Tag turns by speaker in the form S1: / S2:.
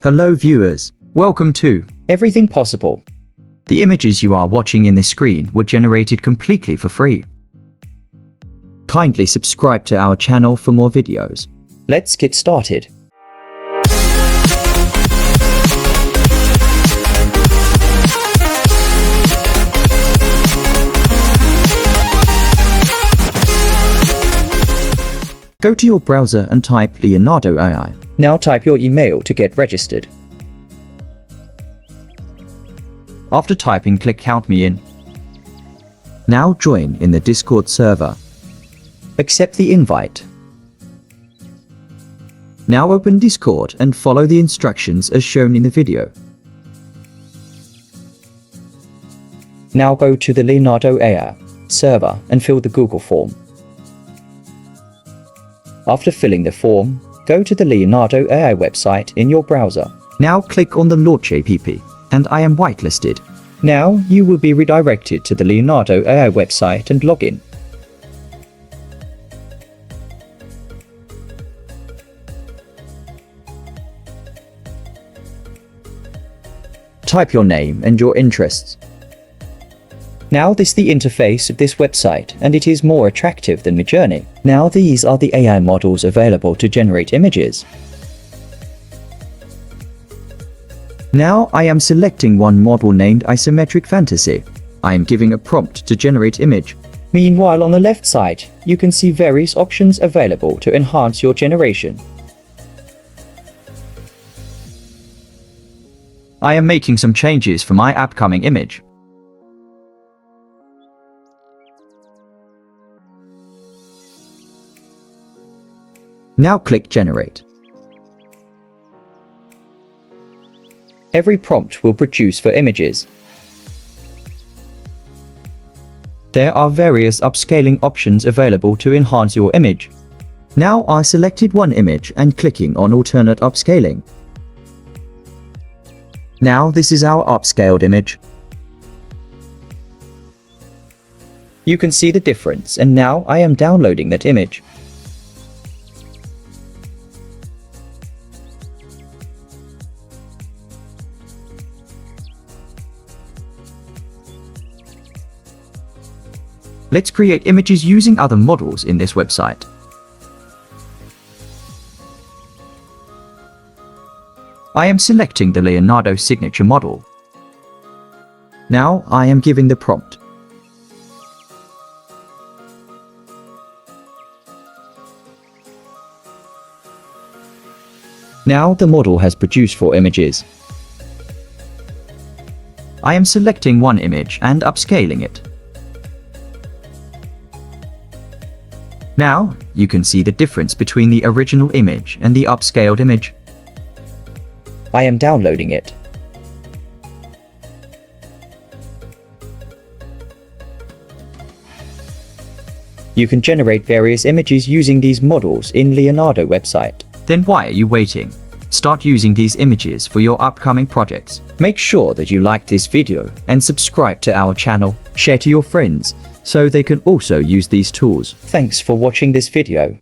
S1: Hello viewers, welcome to Everything Possible. The images you are watching in this screen were generated completely for free. Kindly subscribe to our channel for more videos. Let's get started. Go to your browser and type Leonardo AI. Now type your email to get registered. After typing, click Count Me In. Now join in the Discord server. Accept the invite. Now open Discord and follow the instructions as shown in the video. Now go to the Leonardo AI server and fill the Google form. After filling the form, go to the Leonardo AI website in your browser. Now click on the Launch app, and I am whitelisted. Now you will be redirected to the Leonardo AI website and log in. Type your name and your interests. Now this is the interface of this website, and it is more attractive than Midjourney. Now these are the AI models available to generate images. Now I am selecting one model named Isometric Fantasy. I am giving a prompt to generate image. Meanwhile, on the left side, you can see various options available to enhance your generation. I am making some changes for my upcoming image. Now click Generate. Every prompt will produce for images. There are various upscaling options available to enhance your image. Now I selected one image and clicking on Alternate Upscaling. Now this is our upscaled image. You can see the difference, and now I am downloading that image. Let's create images using other models in this website. I am selecting the Leonardo signature model. Now I am giving the prompt. Now the model has produced 4 images. I am selecting one image and upscaling it. Now, you can see the difference between the original image and the upscaled image. I am downloading it. You can generate various images using these models in Leonardo website. Then why are you waiting? Start using these images for your upcoming projects. Make sure that you like this video and subscribe to our channel. Share to your friends so they can also use these tools. Thanks for watching this video.